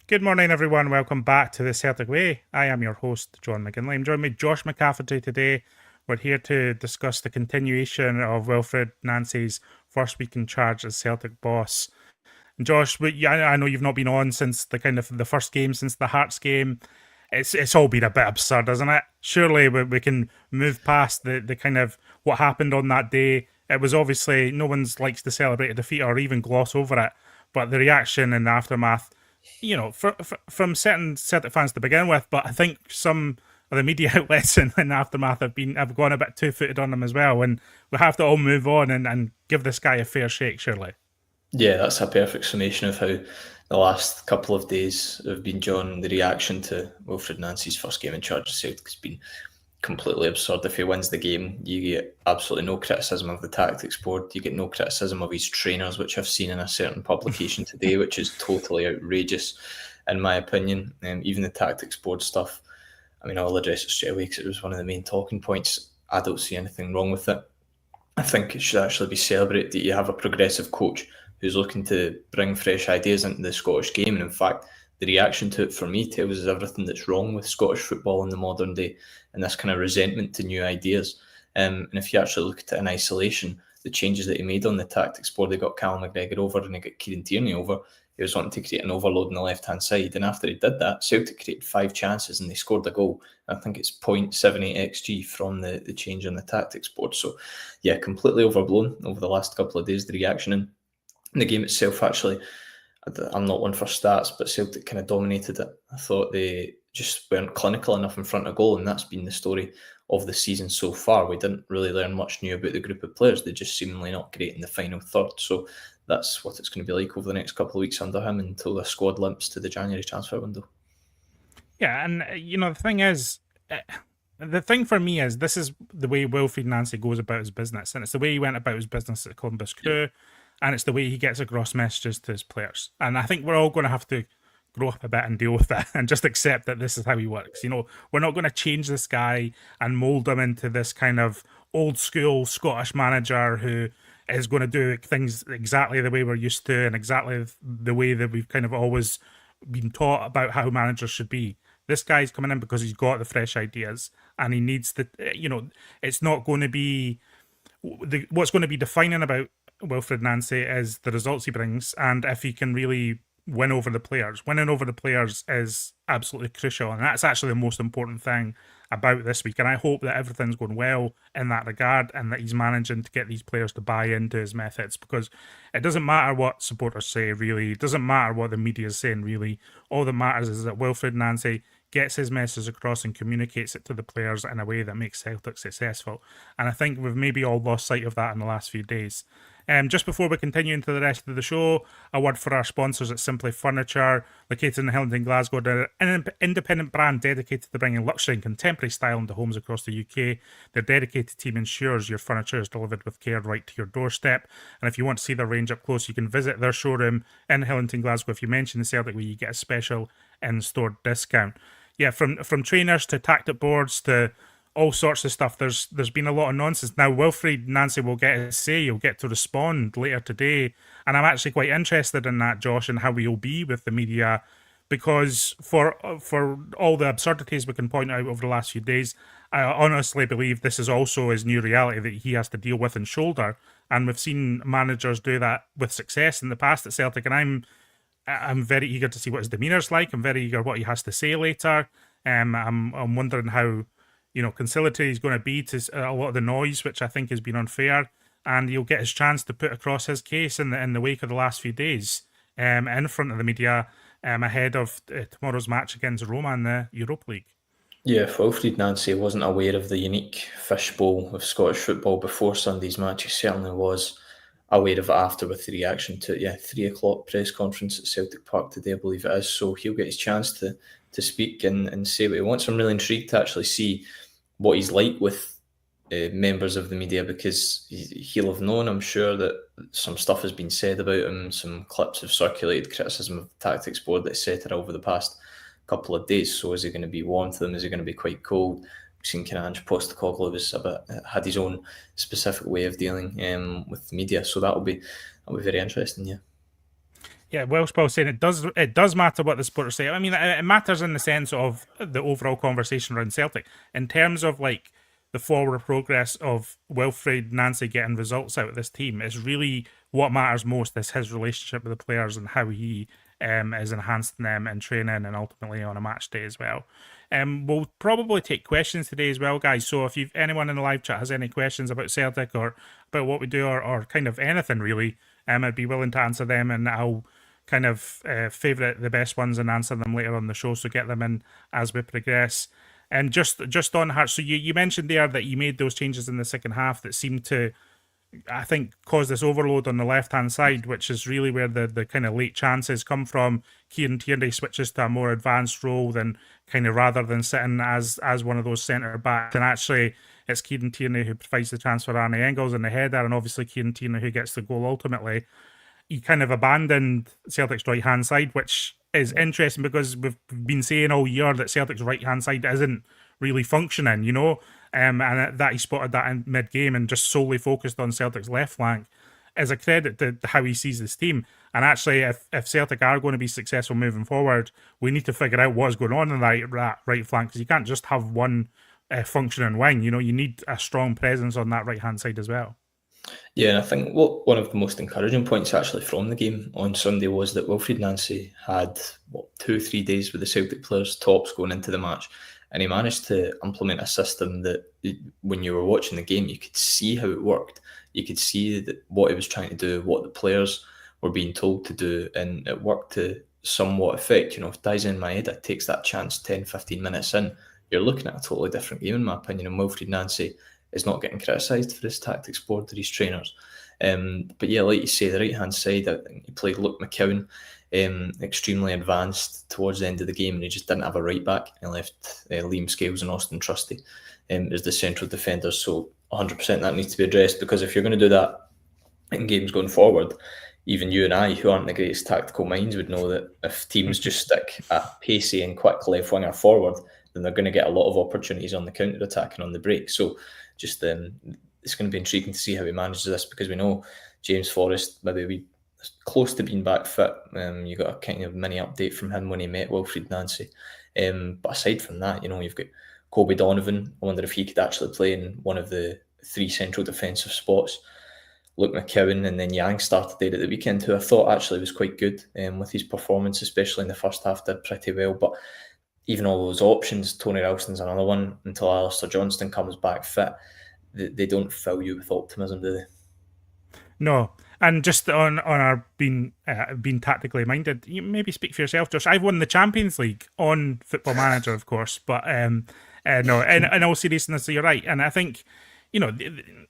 Good morning, everyone. Welcome back to the Celtic Way. I am your host, John McGinley. I'm joined by Josh McCafferty today. We're here to discuss the continuation of Wilfried Nancy's first week in charge as Celtic boss. And Josh, I know you've not been on since the first game, since the Hearts game. It's all been a bit absurd, isn't it? Surely we can move past the kind of what happened on that day. It was obviously no one likes to celebrate a defeat or even gloss over it, but the reaction and the aftermath, from certain Celtic fans to begin with, but I think some of the media outlets in the aftermath have gone a bit two-footed on them as well, and we have to all move on and give this guy a fair shake, surely. Yeah, that's a perfect summation of how the last couple of days have been, John. The reaction to Wilfried Nancy's first game in charge of Celtic has been completely absurd. If he wins the game, you get absolutely no criticism of the tactics board. You get no criticism of his trainers, which I've seen in a certain publication today, which is totally outrageous, in my opinion. Even the tactics board stuff, I mean, I'll address it straight away because it was one of the main talking points. I don't see anything wrong with it. I think it should actually be celebrated that you have a progressive coach who's looking to bring fresh ideas into the Scottish game. And in fact, the reaction to it for me tells us everything that's wrong with Scottish football in the modern day and this kind of resentment to new ideas. And if you actually look at it in isolation, the changes that he made on the tactics board, they got Callum McGregor over and they got Kieran Tierney over. He was wanting to create an overload on the left-hand side. And after he did that, Celtic created 5 chances and they scored a goal. I think it's 0.78 XG from the change on the tactics board. So, yeah, completely overblown over the last couple of days, the reaction. And the game itself, actually, I'm not one for stats, but Celtic kind of dominated it. I thought they just weren't clinical enough in front of goal, and that's been the story of the season so far. We didn't really learn much new about the group of players. They just seemingly not great in the final third. So that's what it's going to be like over the next couple of weeks under him until the squad limps to the January transfer window. Yeah, and the thing is, the thing for me is this is the way Wilfried Nancy goes about his business, and it's the way he went about his business at Columbus Crew. Yeah. And it's the way he gets across messages to his players. And I think we're all going to have to grow up a bit and deal with that and just accept that this is how he works. We're not going to change this guy and mold him into this kind of old school Scottish manager who is going to do things exactly the way we're used to and exactly the way that we've kind of always been taught about how managers should be. This guy's coming in because he's got the fresh ideas and he needs the, it's not going to be, what's going to be defining about Wilfried Nancy is the results he brings, and if he can really win over the players. Winning over the players is absolutely crucial, and that's actually the most important thing about this week. And I hope that everything's going well in that regard and that he's managing to get these players to buy into his methods, because it doesn't matter what supporters say, really. It doesn't matter what the media is saying, really. All that matters is that Wilfried Nancy gets his message across and communicates it to the players in a way that makes Celtic successful. And I think we've maybe all lost sight of that in the last few days. Just before we continue into the rest of the show, a word for our sponsors at Simply Furniture, located in Hillington, Glasgow. They're an independent brand dedicated to bringing luxury and contemporary style into homes across the UK. Their dedicated team ensures your furniture is delivered with care right to your doorstep. And if you want to see their range up close, you can visit their showroom in Hillington, Glasgow. If you mention the Celtic Way, you get a special in-store discount. Yeah, from trainers to tactic boards to all sorts of stuff. There's been a lot of nonsense. Now, Wilfried Nancy will get his say. He'll get to respond later today. And I'm actually quite interested in that, Josh, and how he'll be with the media, because for all the absurdities we can point out over the last few days, I honestly believe this is also his new reality that he has to deal with and shoulder. And we've seen managers do that with success in the past at Celtic, and I'm very eager to see what his demeanour's like. I'm very eager what he has to say later. I'm wondering how conciliatory he's going to be to a lot of the noise, which I think has been unfair, and he'll get his chance to put across his case in the wake of the last few days in front of the media ahead of tomorrow's match against Roma in the Europa League. Yeah, if Wilfried Nancy wasn't aware of the unique fishbowl of Scottish football before Sunday's match, he certainly was aware of it after with the reaction to 3:00 press conference at Celtic Park today, I believe it is. So he'll get his chance to speak and say what he wants. I'm really intrigued to actually see what he's like with members of the media, because he'll have known, I'm sure, that some stuff has been said about him. Some clips have circulated, criticism of the tactics board, etc., over the past couple of days. So is he going to be warm to them? Is he going to be quite cold? seen kind of Ange Postecoglou was had his own specific way of dealing with the media. So that'll be very interesting. Yeah. Yeah, Welsh Paul saying it does matter what the supporters say. I mean, it matters in the sense of the overall conversation around Celtic. In terms of like the forward progress of Wilfried Nancy getting results out of this team is really what matters most, is his relationship with the players and how he is enhancing them in training and ultimately on a match day as well. We'll probably take questions today as well, guys. So if anyone in the live chat has any questions about Celtic or about what we do or kind of anything really, I'd be willing to answer them, and I'll kind of favourite the best ones and answer them later on the show. So get them in as we progress. And just on Hearts, so you mentioned there that you made those changes in the second half that seemed to, I think, cause this overload on the left-hand side, which is really where the kind of late chances come from. Kieran Tierney switches to a more advanced role than kind of rather than sitting as one of those centre backs. And actually, it's Kieran Tierney who provides the transfer for Arne Engels in the header, and obviously Kieran Tierney who gets the goal ultimately. He kind of abandoned Celtic's right-hand side, which is interesting because we've been saying all year that Celtic's right-hand side isn't really functioning, you know, and that he spotted that in mid-game and just solely focused on Celtic's left flank is a credit to how he sees this team. And actually, if Celtic are going to be successful moving forward, we need to figure out what's going on in that right flank, because you can't just have one functioning wing. You know, you need a strong presence on that right-hand side as well. Yeah, and I think one of the most encouraging points actually from the game on Sunday was that Wilfried Nancy had 2-3 days with the Celtic players tops going into the match, and he managed to implement a system that when you were watching the game, you could see how it worked. You could see that what he was trying to do, what the players were being told to do, and it worked to somewhat effect. You know, if Daisen Maeda takes that chance 10-15 minutes in, you're looking at a totally different game in my opinion, and Wilfried Nancy is not getting criticised for his tactics board or his trainers. But yeah, like you say, the right-hand side, I think he played Luke McKeown extremely advanced towards the end of the game, and he just didn't have a right-back. He left Liam Scales and Austin Trusty as the central defenders. So 100% that needs to be addressed, because if you're going to do that in games going forward, even you and I, who aren't the greatest tactical minds, would know that if teams just stick a pacey and quick left winger forward, then they're going to get a lot of opportunities on the counter-attack and on the break. So just it's going to be intriguing to see how he manages this, because we know James Forrest maybe close to being back fit. You got a kind of mini update from him when he met Wilfried Nancy. But aside from that, you know, you've got Kobe Donovan. I wonder if he could actually play in one of the three central defensive spots. Luke McKeown, and then Yang started there at the weekend, who I thought actually was quite good with his performance, especially in the first half, did pretty well. But even all those options, Tony Ralston's another one, until Alistair Johnston comes back fit, they don't fill you with optimism, do they? No. And just on our being tactically minded, you maybe speak for yourself, Josh. I've won the Champions League on Football Manager, of course, but no, in all seriousness, you're right. And I think, you know,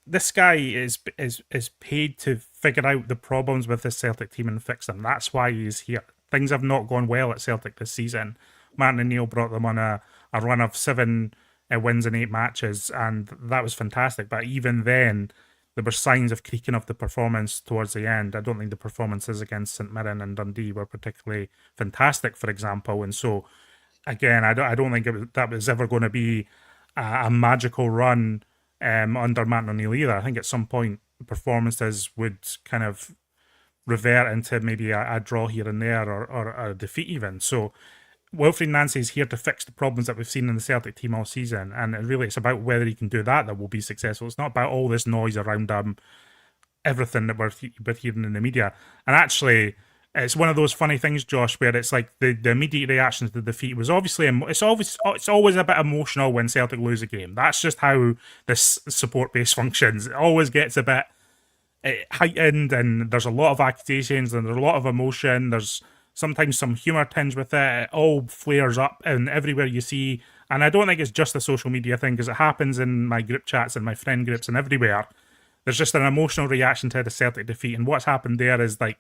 this guy is paid to figure out the problems with this Celtic team and fix them. That's why he's here. Things have not gone well at Celtic this season. Martin O'Neill brought them on a run of 7 wins in 8 matches, and that was fantastic. But even then, there were signs of creaking of the performance towards the end. I don't think the performances against St Mirren and Dundee were particularly fantastic, for example. And so, again, I don't think that was ever going to be a magical run under Martin O'Neill either. I think at some point, performances would kind of revert into maybe a draw here and there, or a defeat even. So Wilfried Nancy is here to fix the problems that we've seen in the Celtic team all season, and really it's about whether he can do that will be successful. It's not about all this noise around everything that we're hearing in the media. And actually, it's one of those funny things, Josh, where it's like the immediate reaction to the defeat was obviously, it's always a bit emotional when Celtic lose a game. That's just how this support base functions. It always gets a bit heightened, and there's a lot of accusations and there's a lot of emotion. There's sometimes some humour tinge with it. It all flares up and everywhere you see. And I don't think it's just a social media thing, because it happens in my group chats and my friend groups and everywhere. There's just an emotional reaction to the Celtic defeat. And what's happened there is like,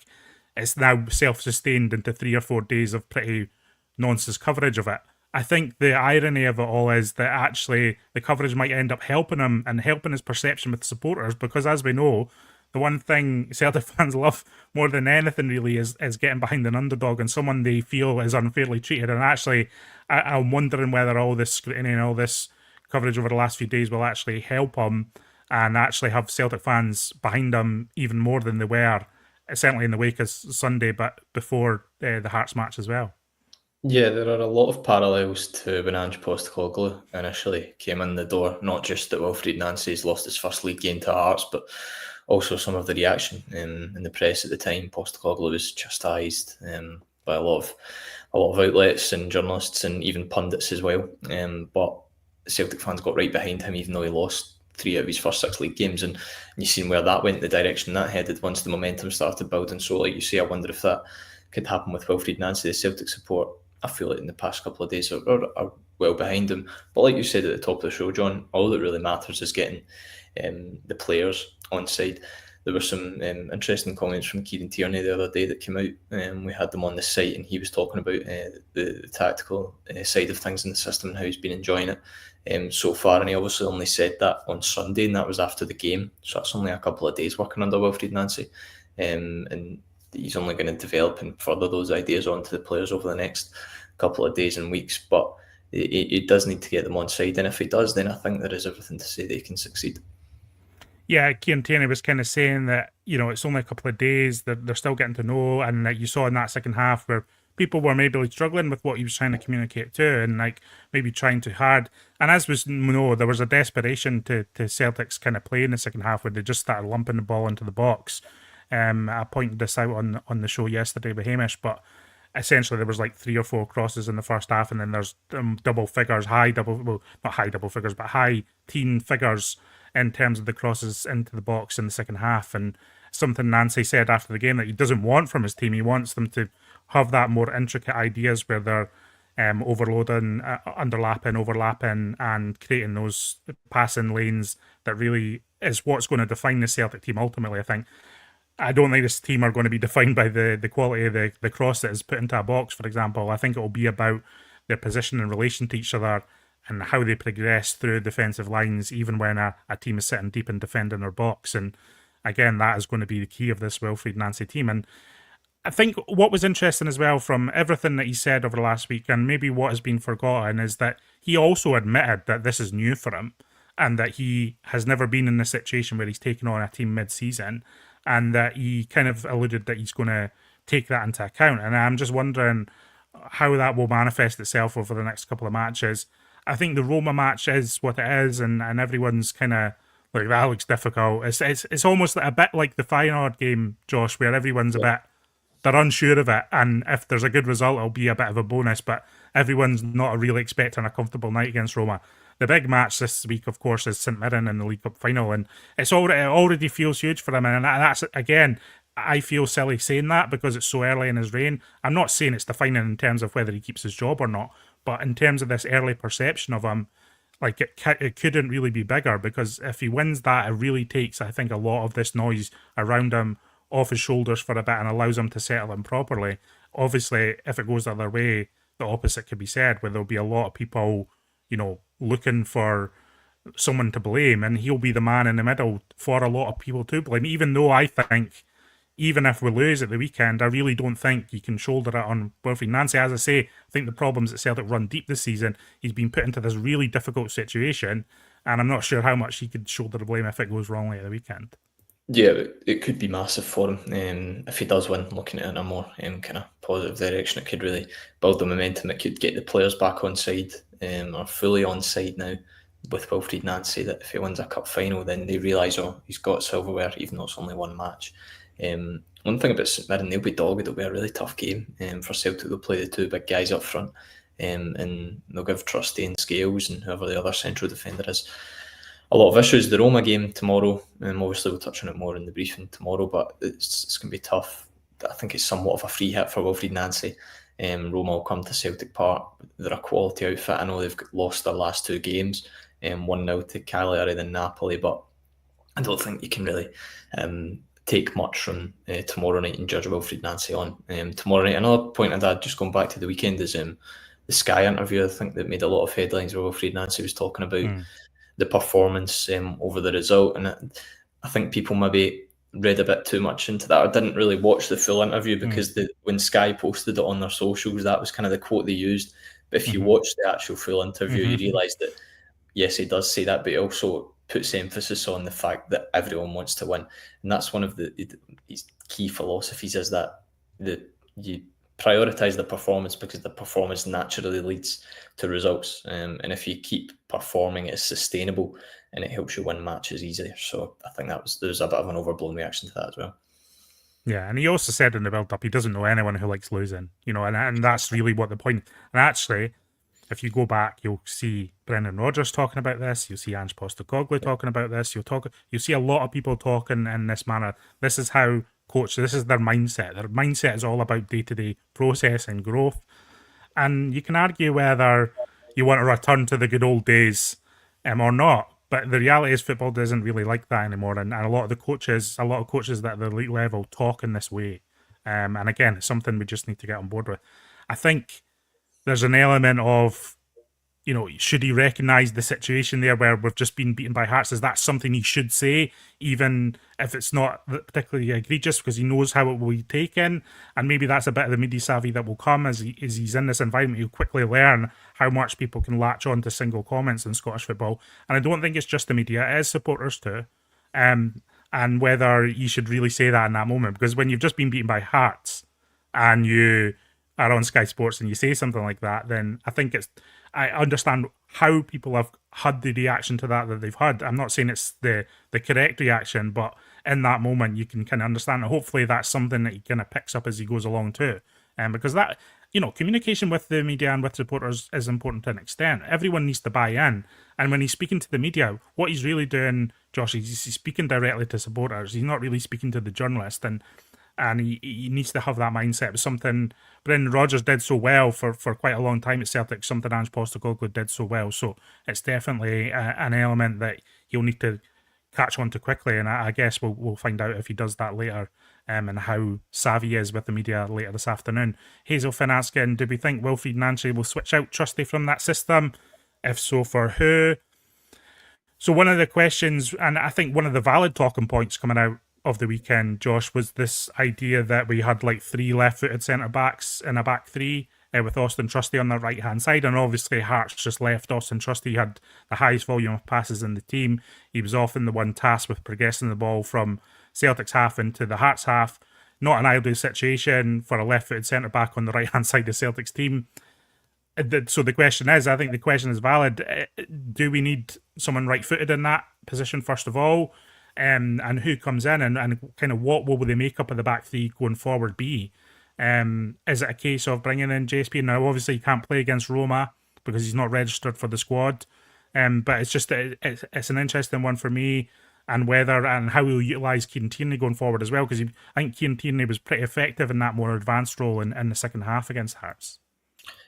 it's now self-sustained into 3 or 4 days of pretty nonsense coverage of it. I think the irony of it all is that actually the coverage might end up helping him and helping his perception with supporters, because as we know, the one thing Celtic fans love more than anything really is getting behind an underdog and someone they feel is unfairly treated. And actually, I'm wondering whether all this scrutiny and all this coverage over the last few days will actually help him and actually have Celtic fans behind him even more than they were, certainly in the wake of Sunday, but before the Hearts match as well. Yeah, there are a lot of parallels to when Ange Postecoglou initially came in the door. Not just that Wilfried Nancy's lost his first league game to Hearts, but also some of the reaction in the press at the time. Postecoglou was chastised by a lot of outlets and journalists and even pundits as well. But Celtic fans got right behind him, even though he lost 3 out of his first 6 league games, and you've seen where that went, the direction that headed once the momentum started building. So, like you say, I wonder if that could happen with Wilfried Nancy. The Celtic support, I feel like in the past couple of days, are well behind him. But like you said at the top of the show, John, all that really matters is getting the players on side. There were some interesting comments from Kieran Tierney the other day that came out. We had them on the site, and he was talking about the tactical side of things in the system and how he's been enjoying it so far. And he obviously only said that on Sunday, and that was after the game. So that's only a couple of days working under Wilfried Nancy. And he's only going to develop and further those ideas onto the players over the next couple of days and weeks. But he does need to get them on side. And if he does, then I think there is everything to say they can succeed. Yeah, Kieran Tierney was kind of saying that, it's only a couple of days, they're still getting to know, and like you saw in that second half where people were maybe struggling with what he was trying to communicate too, and like maybe trying too hard. And as we know, there was a desperation to Celtic's kind of play in the second half where they just started lumping the ball into the box. I pointed this out on the show yesterday with Hamish, but essentially there was like 3 or 4 crosses in the first half, and then there's double figures, not high double figures, but high teen figures in terms of the crosses into the box in the second half. And something Nancy said after the game that he doesn't want from his team. He wants them to have that more intricate ideas where they're overloading, overlapping, and creating those passing lanes that really is what's going to define the Celtic team ultimately, I think. I don't think this team are going to be defined by the quality of the cross that is put into a box, for example. I think it will be about their position in relation to each other and how they progress through defensive lines, even when a team is sitting deep and defending their box. And again, that is going to be the key of this Wilfried Nancy team. And I think what was interesting as well from everything that he said over the last week, and maybe what has been forgotten, is that he also admitted that this is new for him and that he has never been in a situation where he's taken on a team mid-season, and that he kind of alluded that he's going to take that into account. And I'm just wondering how that will manifest itself over the next couple of matches. I think the Roma match is what it is, and everyone's kind of like, that looks difficult. It's almost a bit like the Feyenoord game, Josh, where everyone's they're unsure of it, and if there's a good result, it'll be a bit of a bonus, but everyone's not really expecting a comfortable night against Roma. The big match this week, of course, is St Mirren in the League Cup final, and it already feels huge for him, and that's, again, I feel silly saying that because it's so early in his reign. I'm not saying it's defining in terms of whether he keeps his job or not, but in terms of this early perception of him, like it couldn't really be bigger, because if he wins that, it really takes, I think, a lot of this noise around him off his shoulders for a bit and allows him to settle in properly. Obviously, if it goes the other way, the opposite could be said, where there'll be a lot of people, looking for someone to blame, and he'll be the man in the middle for a lot of people to blame, even though I think even if we lose at the weekend, I really don't think you can shoulder it on Wilfried Nancy. As I say, I think the problems at Celtic run deep this season. He's been put into this really difficult situation, and I'm not sure how much he could shoulder the blame if it goes wrongly at the weekend. Yeah, it could be massive for him. If he does win, looking at it in a more kind of positive direction, it could really build the momentum. It could get the players back on side, or fully on side now with Wilfried Nancy, that if he wins a cup final, then they realise, he's got silverware, even though it's only one match. One thing about St Mirren, they'll be dogged. It'll be a really tough game for Celtic. They'll play the 2 big guys up front, and they'll give Trusty and Scales and whoever the other central defender is a lot of issues. The Roma game tomorrow, obviously we'll touch on it more in the briefing tomorrow, but it's going to be tough. I think it's somewhat of a free hit for Wilfried Nancy. Roma will come to Celtic Park. They're a quality outfit. I know they've lost their last 2 games, 1-0 to Cagliari, then Napoli, but I don't think you can really take much from tomorrow night and judge Wilfried Nancy on tomorrow night. Another point I'd add, just going back to the weekend, is the Sky interview, I think, that made a lot of headlines, where Wilfried Nancy was talking about the performance over the result, and I think people maybe read a bit too much into that. I didn't really watch the full interview because when Sky posted it on their socials, that was kind of the quote they used. But if you watch the actual full interview, you realise that yes, he does say that, but he also puts emphasis on the fact that everyone wants to win, and that's one of his key philosophies, is that you prioritize the performance because the performance naturally leads to results, and if you keep performing, it's sustainable and it helps you win matches easier. So I think there's a bit of an overblown reaction to that as well. Yeah, and he also said in the build-up he doesn't know anyone who likes losing, and that's really what the point. And actually, if you go back, you'll see Brendan Rodgers talking about this. You'll see Ange Postecoglou talking about this. You'll see a lot of people talking in this manner. This is how this is their mindset. Their mindset is all about day-to-day process and growth. And you can argue whether you want to return to the good old days or not. But the reality is football isn't really like that anymore. And a lot of coaches that at the elite level talk in this way. And again, it's something we just need to get on board with. I think there's an element of, should he recognise the situation there where we've just been beaten by Hearts? Is that something he should say, even if it's not particularly egregious, because he knows how it will be taken? And maybe that's a bit of the media savvy that will come as he's in this environment. He'll quickly learn how much people can latch on to single comments in Scottish football. And I don't think it's just the media, it is supporters too. And whether you should really say that in that moment, because when you've just been beaten by Hearts and you are on Sky Sports and you say something like that, then I understand how people have had the reaction to that they've had. I'm not saying it's the correct reaction, but in that moment you can kind of understand it. Hopefully that's something that he kind of picks up as he goes along too. Because that, communication with the media and with supporters is important to an extent. Everyone needs to buy in. And when he's speaking to the media, what he's really doing, Josh, is he's speaking directly to supporters. He's not really speaking to the journalist. And he needs to have that mindset. It was something Brendan Rodgers did so well for quite a long time at Celtic, something Ange Postecoglou did so well. So it's definitely an element that he'll need to catch on to quickly. And I guess we'll find out if he does that later, and how savvy he is with the media later this afternoon. Hazel Finn asking, do we think Wilfried Nancy will switch out Trusty from that system? If so, for who? So one of the questions, and I think one of the valid talking points coming out of the weekend, Josh, was this idea that we had like 3 left-footed centre-backs in a back three, with Austin Trusty on the right-hand side. And obviously Hearts just left Austin Trusty. He had the highest volume of passes in the team. He was often the one tasked with progressing the ball from Celtic's half into the Hearts half. Not an ideal situation for a left-footed centre-back on the right-hand side of Celtic's team. So the question is, I think the question is valid. Do we need someone right-footed in that position first of all? And who comes in, and kind of what will the makeup of the back three going forward be? Is it a case of bringing in JSP? Now, obviously, he can't play against Roma because he's not registered for the squad. But it's just it's an interesting one for me, and whether and how we'll utilise Kieran Tierney going forward as well, because I think Kieran Tierney was pretty effective in that more advanced role in the second half against Hearts.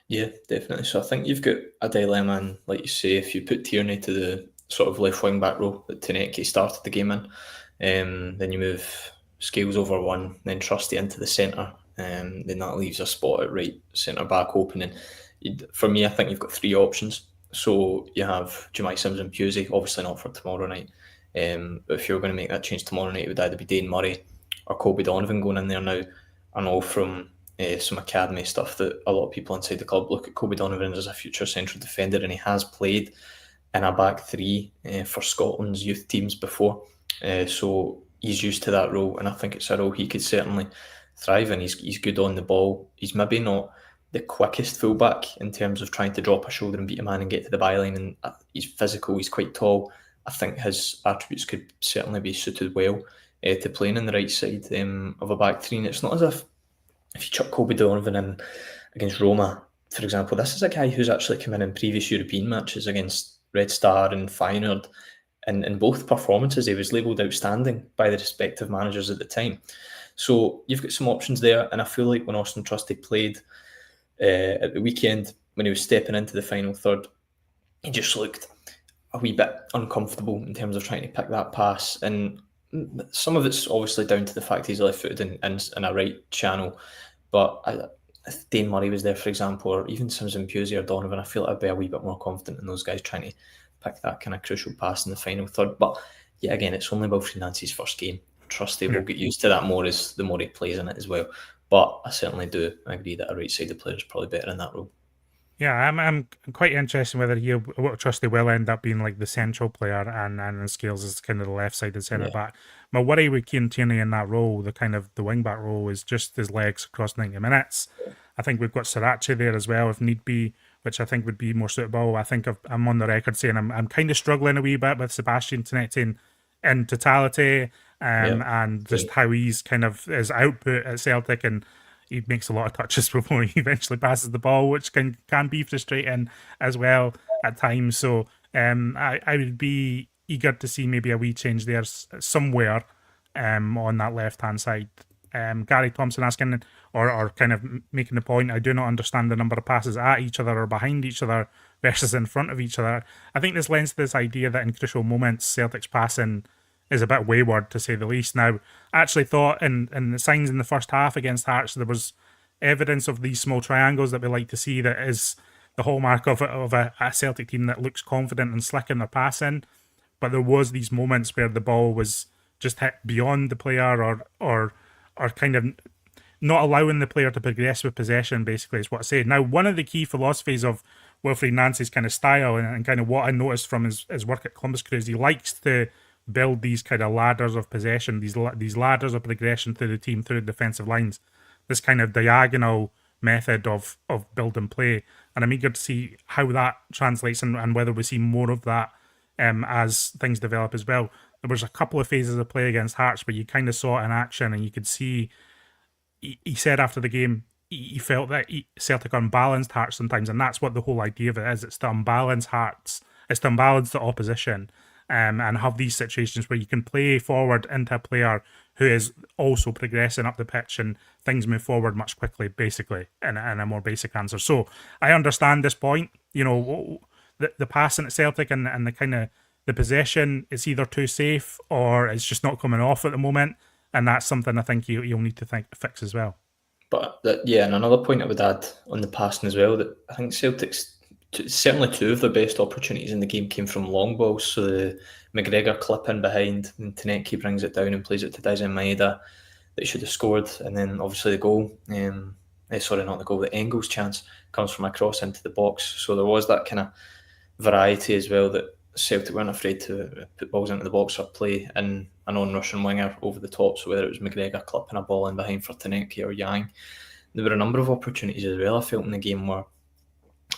Yeah, definitely. So I think you've got a dilemma, and like you say, if you put Tierney to the sort of left wing back role that Taneki started the game in, then you move Scales over one, then Trusty into the centre, then that leaves a spot at right centre back open. And for me, I think you've got 3 options. So you have Jemai Sims and Pusey, obviously not for tomorrow night. But if you're going to make that change tomorrow night, it would either be Dane Murray or Colby Donovan going in there now. I know from some academy stuff that a lot of people inside the club look at Colby Donovan as a future central defender, and he has played in a back three for Scotland's youth teams before. So he's used to that role, and I think it's a role he could certainly thrive in. He's good on the ball. He's maybe not the quickest fullback in terms of trying to drop a shoulder and beat a man and get to the byline, and he's physical, he's quite tall. I think his attributes could certainly be suited well to playing in the right side of a back three. And it's not as if you chuck Colby Donovan in against Roma, for example, this is a guy who's actually come in previous European matches against Red Star and Feyenoord, and in both performances he was labelled outstanding by the respective managers at the time. So you've got some options there, and I feel like when Austin Trusty played at the weekend, when he was stepping into the final third, he just looked a wee bit uncomfortable in terms of trying to pick that pass, and some of it's obviously down to the fact he's left-footed in a right channel, but if Dane Murray was there, for example, or even Sims and Pusey or Donovan, I feel like I'd be a wee bit more confident in those guys trying to pick that kind of crucial pass in the final third. But yeah, again, it's only Wilfried Nancy's first game. Trusty will get used to that more as the more he plays in it as well. But I certainly do agree that a right-sided player is probably better in that role. Yeah, I'm quite interested whether Trusty will end up being like the central player and Scales is kind of the left sided centre Yeah, back. My worry with Kieran Tierney in that role, the kind of the wing back role, is just his legs across 90 minutes. I think we've got Sriracha there as well if need be, which I think would be more suitable. I think I'm on the record saying I'm kind of struggling a wee bit with Sebastian Tenetti in totality, yeah, and same. just how he's kind of his output at Celtic, and he makes a lot of touches before he eventually passes the ball, which can be frustrating as well at times. So I would be eager to see maybe a wee change there somewhere on that left hand side. Gary Thompson asking or kind of making the point, I do not understand the number of passes at each other or behind each other versus in front of each other. I think this lends to this idea that in crucial moments, Celtic's passing is a bit wayward to say the least. Now, I actually thought in the signs in the first half against Hearts, there was evidence of these small triangles that we like to see that is the hallmark of a Celtic team that looks confident and slick in their passing. But there was these moments where the ball was just hit beyond the player or kind of not allowing the player to progress with possession, basically, is what I say. Now, one of the key philosophies of Wilfried Nancy's kind of style and kind of what I noticed from his work at Columbus Crew is he likes to build these kind of ladders of possession, these ladders of progression through the team, through the defensive lines, this kind of diagonal method of build and play. And I'm eager to see how that translates and whether we see more of that as things develop as well. There was a couple of phases of play against Hearts where you kind of saw it in action and you could see he said after the game he felt that Celtic unbalanced Hearts sometimes, and that's what the whole idea of it is. It's to unbalance Hearts, it's to unbalance the opposition, and have these situations where you can play forward into a player who is also progressing up the pitch and things move forward much quickly, basically, in a more basic answer. So I understand this point. You know, the passing at Celtic and the kind of the possession is either too safe or it's just not coming off at the moment. And that's something I think you'll need to fix as well. But yeah, and another point I would add on the passing as well, that I think Celtic's certainly two of their best opportunities in the game came from long balls. So the McGregor clip in behind, and Tanecki brings it down and plays it to Daizen Maeda that should have scored, and then obviously the goal. Sorry, not the goal. The Engels chance comes from a cross into the box. So there was that kind of variety as well, that Celtic weren't afraid to put balls into the box or play in a non-Russian winger over the top. So whether it was McGregor clipping a ball in behind for Tanecki or Yang, there were a number of opportunities as well, I felt, in the game where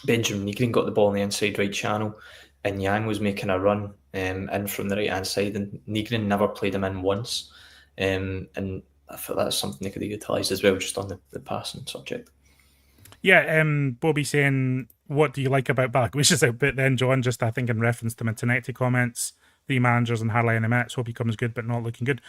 Benjamin Negrin got the ball in the inside right channel and Yang was making a run in from the right hand side, and Negrin never played him in once. And I feel that's something they could have utilised as well, just on the passing subject. Yeah, Bobby saying, what do you like about Balakwisha's output then, John? Just I think in reference to my Tenetti comments, 3 managers and hardly any minutes, hope he comes good but not looking good.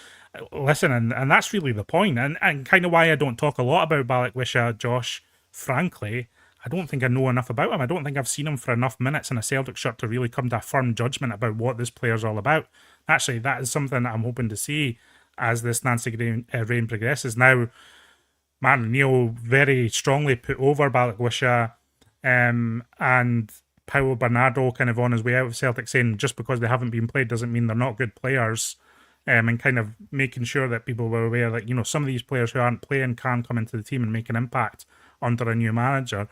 Listen, and that's really the point, and kind of why I don't talk a lot about Balakwisha, Josh, frankly. I don't think I know enough about him. I don't think I've seen him for enough minutes in a Celtic shirt to really come to a firm judgment about what this player's all about. Actually, that is something that I'm hoping to see as this Nancy reign progresses. Now, Martin Neil very strongly put over Balakwisha, and Paulo Bernardo kind of on his way out of Celtic, saying just because they haven't been played doesn't mean they're not good players, and kind of making sure that people were aware that, you know, some of these players who aren't playing can come into the team and make an impact under a new manager.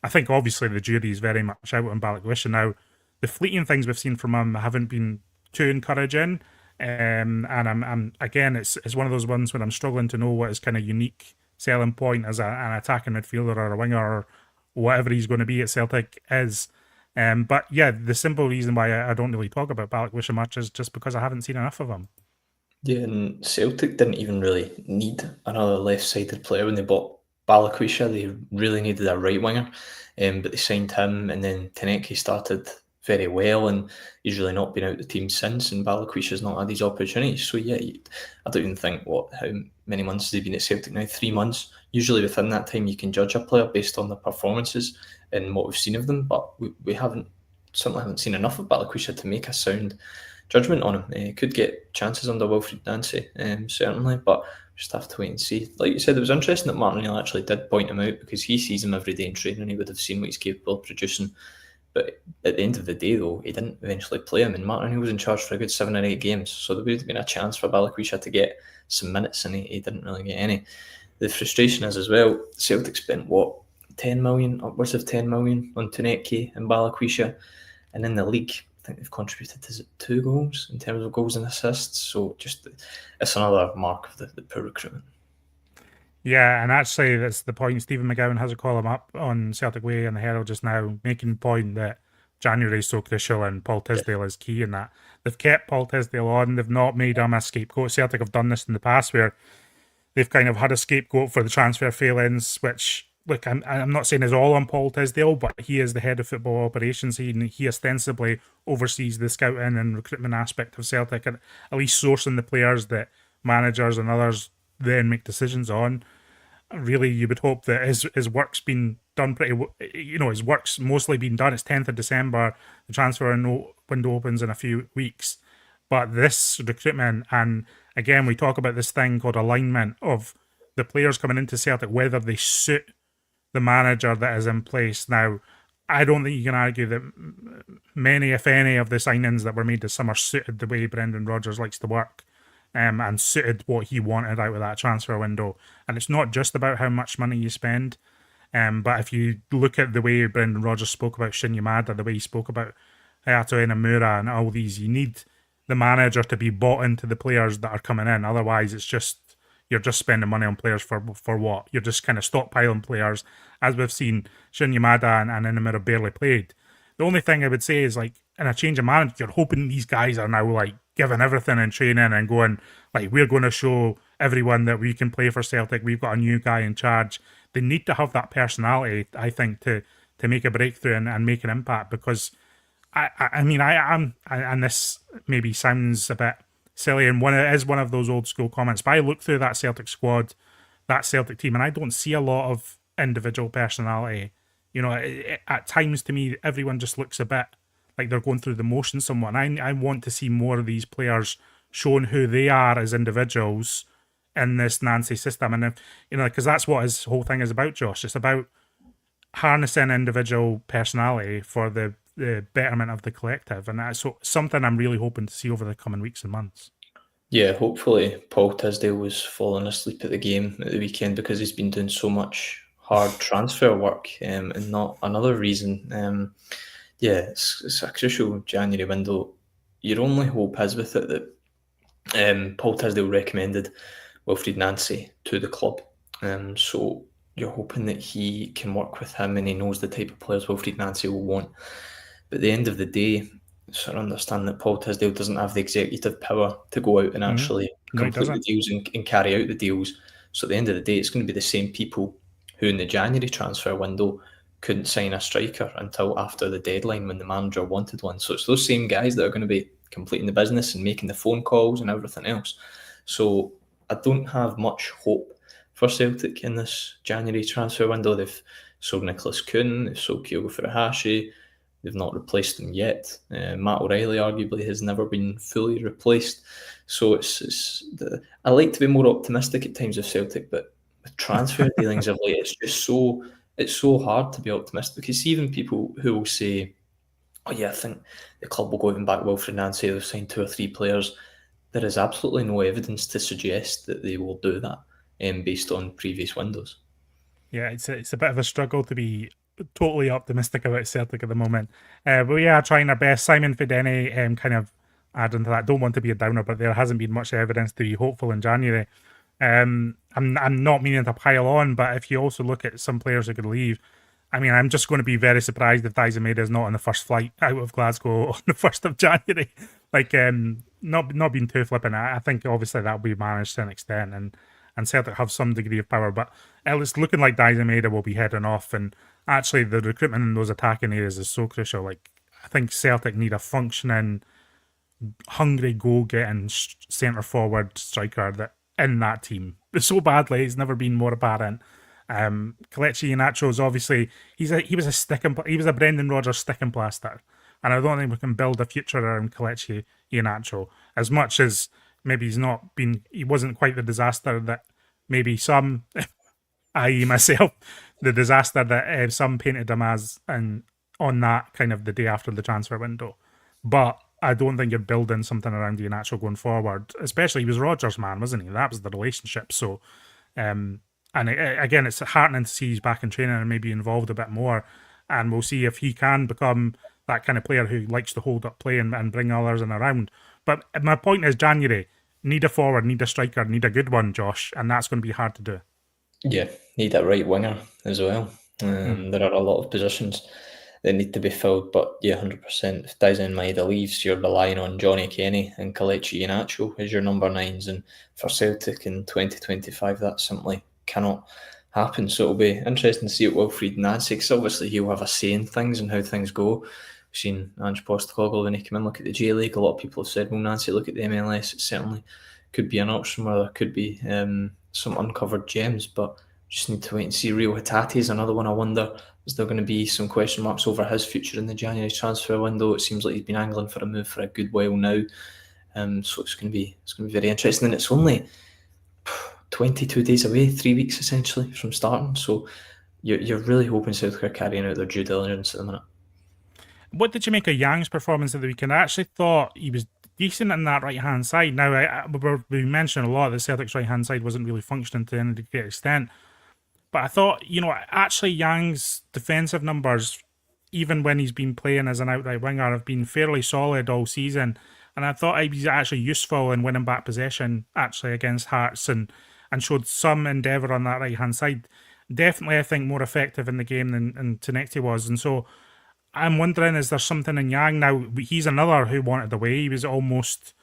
I think obviously the jury is very much out on Balakwisha now. The fleeting things we've seen from him haven't been too encouraging, and I'm again, it's one of those ones where I'm struggling to know what his kind of unique selling point as an attacking midfielder or a winger or whatever he's going to be at Celtic is. But yeah, the simple reason why I don't really talk about Balakwisha much is just because I haven't seen enough of him. Yeah, and Celtic didn't even really need another left-sided player when they bought Balakwisha. They really needed a right winger, but they signed him, and then Tanecki started very well, and he's really not been out the team since, and Balakwisha's not had these opportunities. So yeah, I don't even think, how many months has he been at Celtic now? 3 months. Usually within that time you can judge a player based on their performances and what we've seen of them, but we certainly haven't seen enough of Balakwisha to make a sound judgment on him. He could get chances under Wilfried Nancy, certainly, but just have to wait and see. Like you said, it was interesting that Martin Neal actually did point him out, because he sees him every day in training. He would have seen what he's capable of producing. But at the end of the day, though, he didn't eventually play him, and Martin Neal was in charge for a good 7 or 8 games, so there would have been a chance for Balakwisha to get some minutes, and he didn't really get any. The frustration is as well, Celtic spent, 10 million, upwards of 10 million on Tunetke and Balakwisha. And in the league, I think they've contributed, is it 2 goals in terms of goals and assists? So just, it's another mark of the poor recruitment. Yeah, and actually, that's the point. Stephen McGowan has a column up on Celtic Way and the Herald just now, making the point that January is so crucial and Paul Tisdale is key in that. They've kept Paul Tisdale on, they've not made him a scapegoat. Celtic have done this in the past where they've kind of had a scapegoat for the transfer failings, which, look, I'm not saying is all on Paul Tisdale, but he is the head of football operations. He ostensibly oversees the scouting and recruitment aspect of Celtic, and at least sourcing the players that managers and others then make decisions on. Really, you would hope that his work's been done pretty. His work's mostly been done. It's 10th of December. The transfer window opens in a few weeks, but this recruitment, and again, we talk about this thing called alignment of the players coming into Celtic, whether they suit the manager that is in place now. I don't think you can argue that many, if any, of the signings that were made this summer suited the way Brendan Rodgers likes to work. And suited what he wanted out of that transfer window. And it's not just about how much money you spend, but if you look at the way Brendan Rodgers spoke about Shin Yamada, the way he spoke about Hayato Inamura and all these, you need the manager to be bought into the players that are coming in. Otherwise, it's just, you're just spending money on players for what? You're just kind of stockpiling players. As we've seen, Shin Yamada and Inamura barely played. The only thing I would say is, like, in a change of manager, you're hoping these guys are now, like, giving everything in training and going, like, we're going to show everyone that we can play for Celtic. We've got a new guy in charge. They need to have that personality, I think, to make a breakthrough and make an impact. Because I mean, and this maybe sounds a bit silly, and it is one of those old school comments, but I look through that Celtic squad, that Celtic team, and I don't see a lot of individual personality. At times, to me, everyone just looks a bit like they're going through the motions somewhat. And I want to see more of these players showing who they are as individuals in this Nancy system. And, because that's what his whole thing is about, Josh. It's about harnessing individual personality for the betterment of the collective. And that's something I'm really hoping to see over the coming weeks and months. Yeah, hopefully Paul Tisdale was falling asleep at the game at the weekend because he's been doing so much hard transfer work, and not another reason. It's a crucial January window. Your only hope is with it that Paul Tisdale recommended Wilfried Nancy to the club. So you're hoping that he can work with him and he knows the type of players Wilfried Nancy will want. But at the end of the day, sort of understand that Paul Tisdale doesn't have the executive power to go out and actually complete the deals and carry out the deals. So at the end of the day, it's going to be the same people who in the January transfer window couldn't sign a striker until after the deadline when the manager wanted one. So it's those same guys that are going to be completing the business and making the phone calls and everything else. So I don't have much hope for Celtic in this January transfer window. They've sold Nicholas Kuhn, they've sold Kyogo Furuhashi, they've not replaced him yet. Matt O'Reilly arguably has never been fully replaced. So I like to be more optimistic at times of Celtic, but with transfer dealings of late, it's so hard to be optimistic, because even people who will say, oh yeah, I think the club will go out and back Wilfried Nancy, they've signed 2 or 3 players. There is absolutely no evidence to suggest that they will do that based on previous windows. Yeah, it's a bit of a struggle to be totally optimistic about Celtic at the moment. But we are trying our best. Simon Fideni kind of adding to that. Don't want to be a downer, but there hasn't been much evidence to be hopeful in January. I'm not meaning to pile on, but if you also look at some players who could leave, I mean, I'm just going to be very surprised if Daizameda is not on the first flight out of Glasgow on the 1st of January. Like, not being too flippant. I think obviously that will be managed to an extent, and Celtic have some degree of power, but it's looking like Daizameda will be heading off, and actually the recruitment in those attacking areas is so crucial. Like, I think Celtic need a functioning, hungry, goal-getting centre forward striker that in that team so badly. It's never been more apparent. Kelechi Iheanacho is obviously he was a Brendan Rodgers sticking plaster, and I don't think we can build a future around Kelechi Iheanacho as much as maybe he wasn't quite the disaster that maybe some, i.e. myself, the disaster that some painted him as, and on that kind of the day after the transfer window. But I don't think you're building something around Iheanacho going forward, especially he was Rodgers' man, wasn't he? That was the relationship. So And again, it's heartening to see he's back in training and maybe involved a bit more. And we'll see if he can become that kind of player who likes to hold up play and bring others in around. But my point is, January, need a forward, need a striker, need a good one, Josh, and that's going to be hard to do. Yeah, need a right winger as well. Mm. There are a lot of positions that need to be filled, but yeah, 100%. If Dyson Maeda leaves, you're relying on Johnny Kenny and Kelechi Iheanacho as your number nines, and for Celtic in 2025, that simply cannot happen. So it'll be interesting to see what Wilfried Nancy, because obviously he'll have a say in things and how things go. We've seen Ange Postecoglou when he came in, look at the J League. A lot of people have said, well, Nancy, look at the MLS. It certainly could be an option where there could be some uncovered gems, but just need to wait and see. Rio Hatate is another one. I wonder, is there going to be some question marks over his future in the January transfer window? It seems like he's been angling for a move for a good while now. So it's going to be very interesting. And it's only 22 days away, 3 weeks essentially from starting. So you're really hoping South are carrying out their due diligence at the minute. What did you make of Yang's performance at the weekend? I actually thought he was decent in that right hand side. Now, we mentioned a lot that Celtic's right hand side wasn't really functioning to any great extent. But I thought, actually Yang's defensive numbers, even when he's been playing as an outright winger, have been fairly solid all season. And I thought he was actually useful in winning back possession, actually, against Hearts and showed some endeavour on that right hand side. Definitely, I think, more effective in the game than Tenecti was. And so I'm wondering, is there something in Yang now? He's another who wanted away. He was almost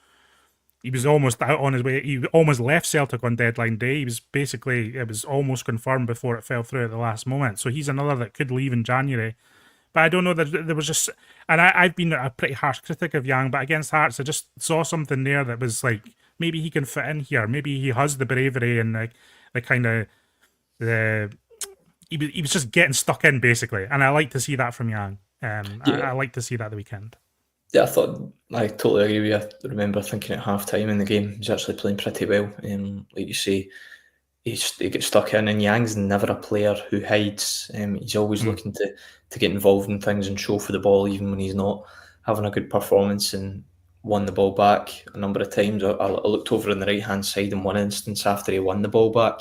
out on his way. He almost left Celtic on deadline day. It was almost confirmed before it fell through at the last moment. So he's another that could leave in January. But I don't know, that there was just, and I've been a pretty harsh critic of Yang, but against Hearts, I just saw something there that was like, maybe he can fit in here. Maybe he has the bravery and the kind of, he was just getting stuck in basically. And I like to see that from Yang. I like to see that the weekend. Yeah, I totally agree with you. I remember thinking at half time in the game, he's actually playing pretty well. Like you say, he gets stuck in, and Yang's never a player who hides. He's always looking to get involved in things and show for the ball, even when he's not having a good performance, and won the ball back a number of times. I looked over on the right hand side in one instance after he won the ball back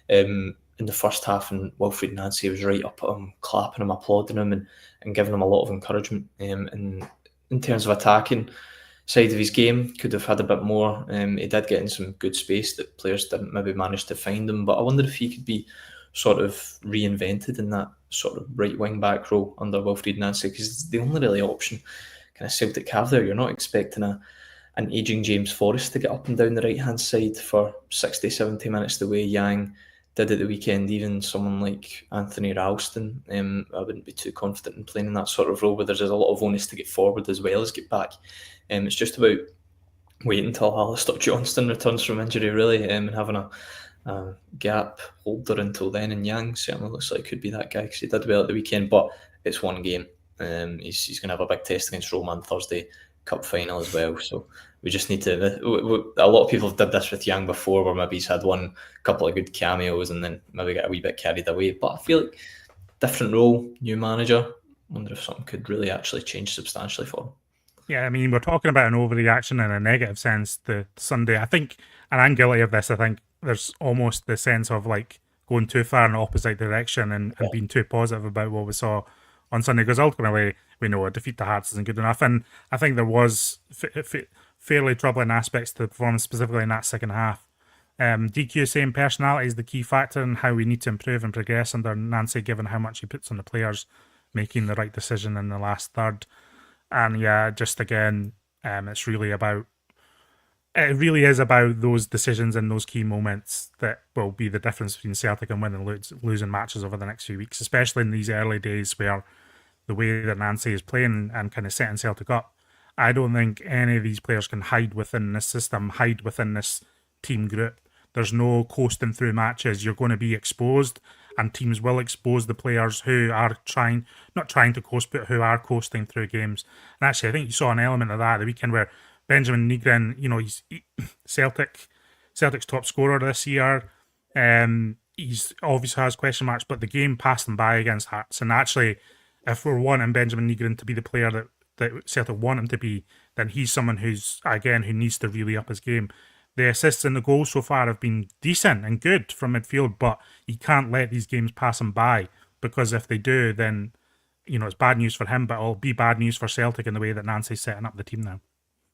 in the first half, and Wilfried Nancy was right up at him, clapping him, applauding him, and giving him a lot of encouragement. And in terms of attacking side of his game, could have had a bit more. He did get in some good space that players didn't maybe manage to find him, but I wonder if he could be sort of reinvented in that sort of right wing back role under Wilfried Nancy, because it's the only really option kind of Celtic have there. You're not expecting an ageing James Forrest to get up and down the right hand side for 60, 70 minutes the way Yang did at the weekend. Even someone like Anthony Ralston, I wouldn't be too confident in playing in that sort of role, where there's a lot of onus to get forward as well as get back. It's just about waiting until Alistair Johnston returns from injury, really, and having a gap holder until then. And Yang certainly looks like could be that guy, because he did well at the weekend, but it's one game. He's going to have a big test against Roma on Thursday, cup final as well. So we just need to. A lot of people have did this with Yang before, where maybe he's had one couple of good cameos and then maybe get a wee bit carried away. But I feel like different role, new manager. Wonder if something could really actually change substantially for him. Yeah, I mean, we're talking about an overreaction in a negative sense the Sunday. I think, and I'm guilty of this, I think there's almost the sense of like going too far in the opposite direction and being too positive about what we saw on Sunday, because ultimately we know a defeat to Hearts isn't good enough. And I think there was fairly troubling aspects to the performance, specifically in that second half. DQ saying personality is the key factor in how we need to improve and progress under Nancy, given how much he puts on the players making the right decision in the last third. And yeah, just again, it really is about those decisions and those key moments that will be the difference between Celtic and winning and losing matches over the next few weeks, especially in these early days where the way that Nancy is playing and kind of setting Celtic up. I don't think any of these players can hide within this system, hide within this team group. There's no coasting through matches. You're going to be exposed, and teams will expose the players who are not trying to coast, but who are coasting through games. And actually, I think you saw an element of that the weekend where Benjamin Nygren, he's Celtic's top scorer this year. He's obviously has question marks, but the game passed him by against Hearts. And actually, if we're wanting Benjamin Nygren to be the player that Celtic want him to be, then he's someone who needs to really up his game. the assists and the goals so far have been decent and good from midfield, but you can't let these games pass him by, because if they do, then it's bad news for him, but it'll be bad news for Celtic in the way that Nancy's setting up the team now.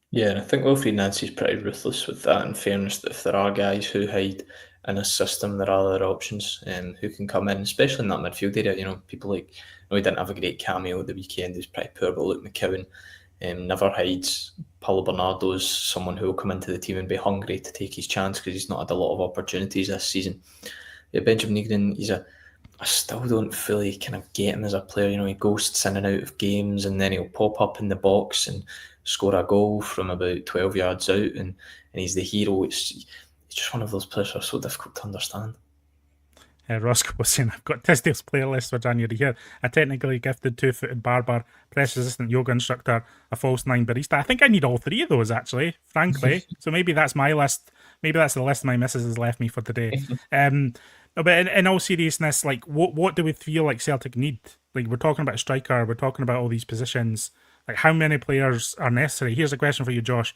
Yeah, and I think Wilfried Nancy's pretty ruthless with that, in fairness, that if there are guys who hide in a system, there are other options who can come in, especially in that midfield area. People like, he didn't have a great cameo at the weekend, he's pretty poor, but Luke McKeown never hides. Paulo Bernardo's someone who will come into the team and be hungry to take his chance because he's not had a lot of opportunities this season. Yeah, Benjamin Negrin, I still don't fully kind of get him as a player. He ghosts in and out of games, and then he'll pop up in the box and score a goal from about 12 yards out, and he's the hero. It's just one of those players that are so difficult to understand. Roscoe was saying, I've got Tesdale's player list for January here. A technically gifted 2-footed barber, press resistant yoga instructor, a false nine barista. I think I need all three of those, actually, frankly. So maybe that's my list. Maybe that's the list my missus has left me for today. No, but in all seriousness, like, what do we feel like Celtic need? Like, we're talking about a striker, we're talking about all these positions. Like, how many players are necessary? Here's a question for you, Josh.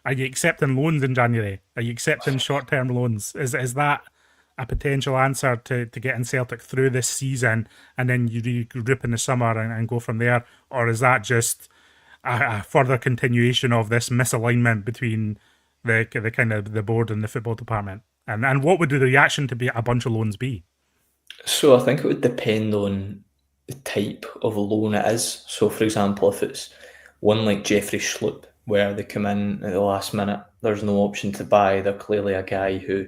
Are you accepting loans in January? Are you accepting short-term loans? Is that a potential answer to getting Celtic through this season, and then you regroup in the summer and go from there? Or is that just a further continuation of this misalignment between the kind of the board and the football department? And what would the reaction to be a bunch of loans be? So I think it would depend on the type of loan it is. So, for example, if it's one like Jeffrey Schlupp, where they come in at the last minute, there's no option to buy. They're clearly a guy who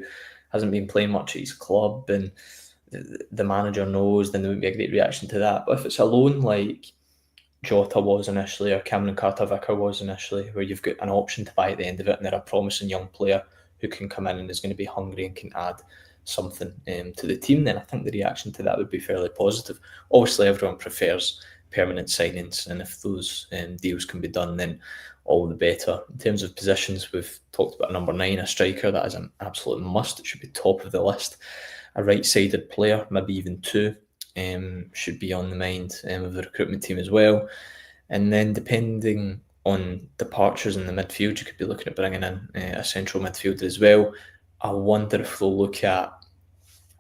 hasn't been playing much at his club, and the manager knows, then there would be a great reaction to that. But if it's a loan like Jota was initially, or Cameron Carter-Vicker was initially, where you've got an option to buy at the end of it, and they're a promising young player who can come in and is going to be hungry and can add something to the team, then I think the reaction to that would be fairly positive. Obviously, everyone prefers permanent signings, and if those deals can be done, then all the better. In terms of positions, we've talked about number 9, a striker. That is an absolute must. It should be top of the list. A right-sided player, maybe even 2, should be on the mind of the recruitment team as well. And then depending on departures in the midfield, you could be looking at bringing in a central midfielder as well. I wonder if they'll look at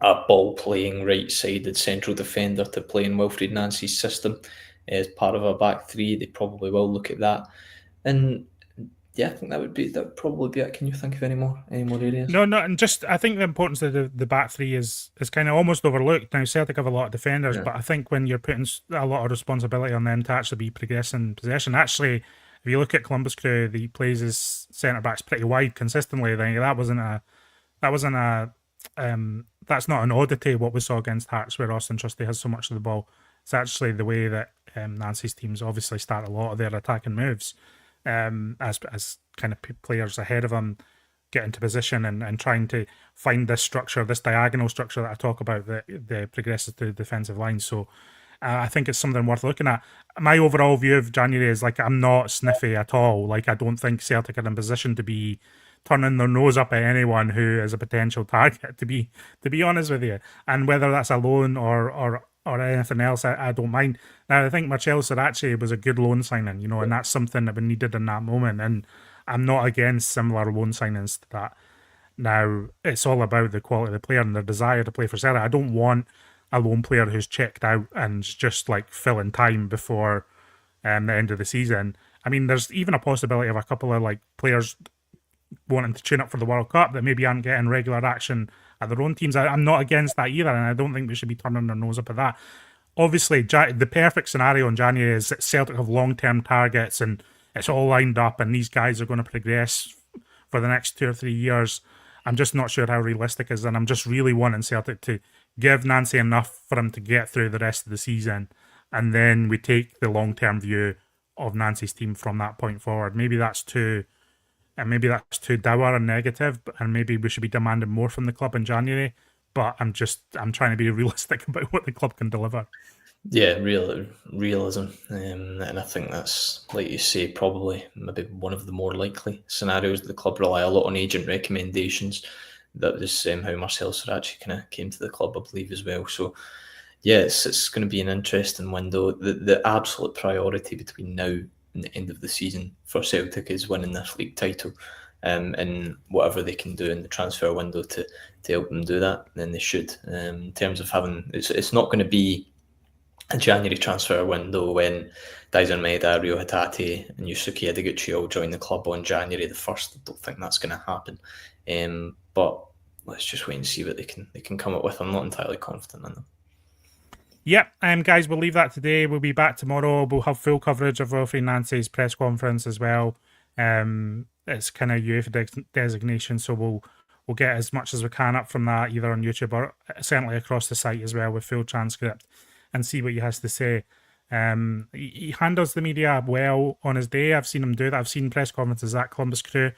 a ball-playing right-sided central defender to play in Wilfried Nancy's system as part of a back three. They probably will look at that. And yeah, I think that would probably be it. Can you think of any more areas? No, and just I think the importance of the back three is kind of almost overlooked. Now, Celtic have a lot of defenders, but I think when you're putting a lot of responsibility on them to actually be progressing possession, actually, if you look at Columbus Crew, he plays his centre backs pretty wide consistently. Then that's not an oddity what we saw against Hearts, where Austin Trusty has so much of the ball. It's actually the way that Nancy's teams obviously start a lot of their attacking moves, as kind of players ahead of him get into position and trying to find this structure, this diagonal structure that I talk about that progresses to the defensive line. So I think it's something worth looking at. My overall view of January is like, I'm not sniffy at all. Like, I don't think Celtic are in position to be turning their nose up at anyone who is a potential target, to be honest with you. And whether that's a loan or anything else, I don't mind. Now, I think Marcelo Sarachi was a good loan signing, and that's something that we needed in that moment. And I'm not against similar loan signings to that. Now, it's all about the quality of the player and their desire to play for Celtic. I don't want a lone player who's checked out and just like filling time before the end of the season. I mean, there's even a possibility of a couple of like players wanting to tune up for the World Cup that maybe aren't getting regular action at their own teams. I'm not against that either, and I don't think we should be turning our nose up at that. Obviously, the perfect scenario in January is that Celtic have long-term targets and it's all lined up and these guys are going to progress for the next 2 or 3 years. I'm just not sure how realistic it is, and I'm just really wanting Celtic to give Nancy enough for him to get through the rest of the season, and then we take the long-term view of Nancy's team from that point forward. Maybe that's too dour and negative, and maybe we should be demanding more from the club in January. But I'm trying to be realistic about what the club can deliver. Yeah, realism, and I think that's, like you say, probably maybe one of the more likely scenarios. The club rely a lot on agent recommendations. That was how Marcelo Sarachi kind of came to the club, I believe, as well. So yeah, it's going to be an interesting window. The absolute priority between now and the end of the season for Celtic is winning this league title. and whatever they can do in the transfer window to help them do that, then they should. In terms of having, it's not going to be a January transfer window when Daisen Maeda, Rio Hatate, and Yusuke Ideguchi all join the club on January the 1st. I don't think that's going to happen. But let's just wait and see what they can come up with. I'm not entirely confident in them. Yep, guys, we'll leave that today. We'll be back tomorrow. We'll have full coverage of Wilfried Nancy's press conference as well. It's kind of UEFA designation, so we'll get as much as we can up from that, either on YouTube or certainly across the site as well, with full transcript, and see what he has to say. He handles the media well on his day. I've seen him do that. I've seen press conferences at Columbus Crew,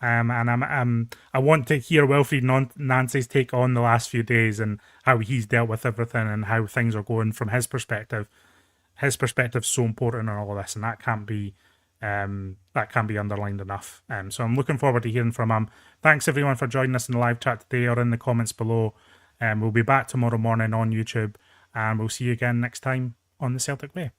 and I want to hear Wilfried Nancy's take on the last few days and how he's dealt with everything and how things are going from his perspective. His perspective's so important in all of this, and that can't be underlined enough. So I'm looking forward to hearing from him. Thanks everyone for joining us in the live chat today or in the comments below. We'll be back tomorrow morning on YouTube, and we'll see you again next time on the Celtic Way.